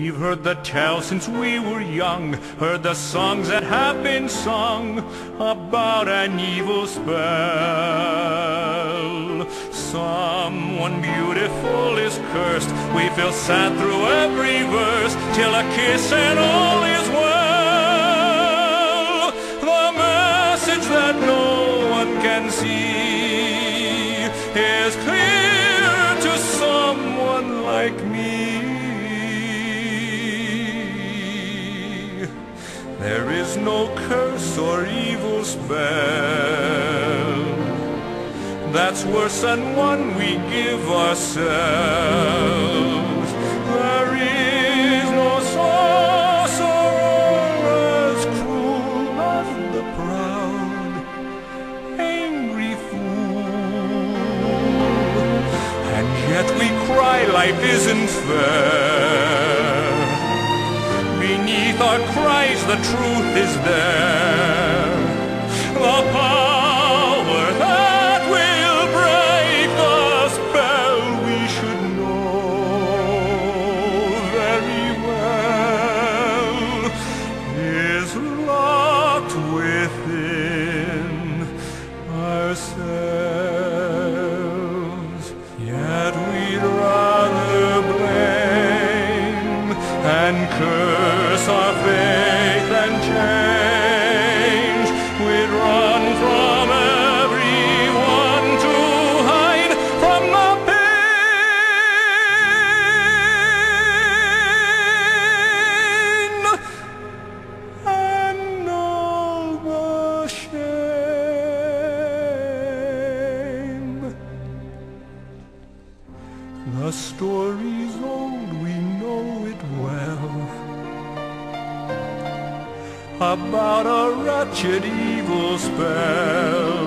We've heard the tale since we were young, heard the songs that have been sung about an evil spell. Someone beautiful is cursed, we feel sad through every verse, till a kiss and all is well. The message that no one can see is clear to someone like me. There is no curse or evil spell that's worse than one we give ourselves. There is no sorcerer as cruel as the proud, angry fool, and yet we cry life isn't fair. Beneath our cries the truth is there, the power that will break the spell we should know very well is locked within ourselves. Yet we'd rather blame and curse our faith and change. We'd run from everyone to hide from the pain and all the shame. The story's old, we know it well, about a wretched evil spell,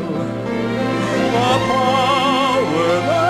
a power that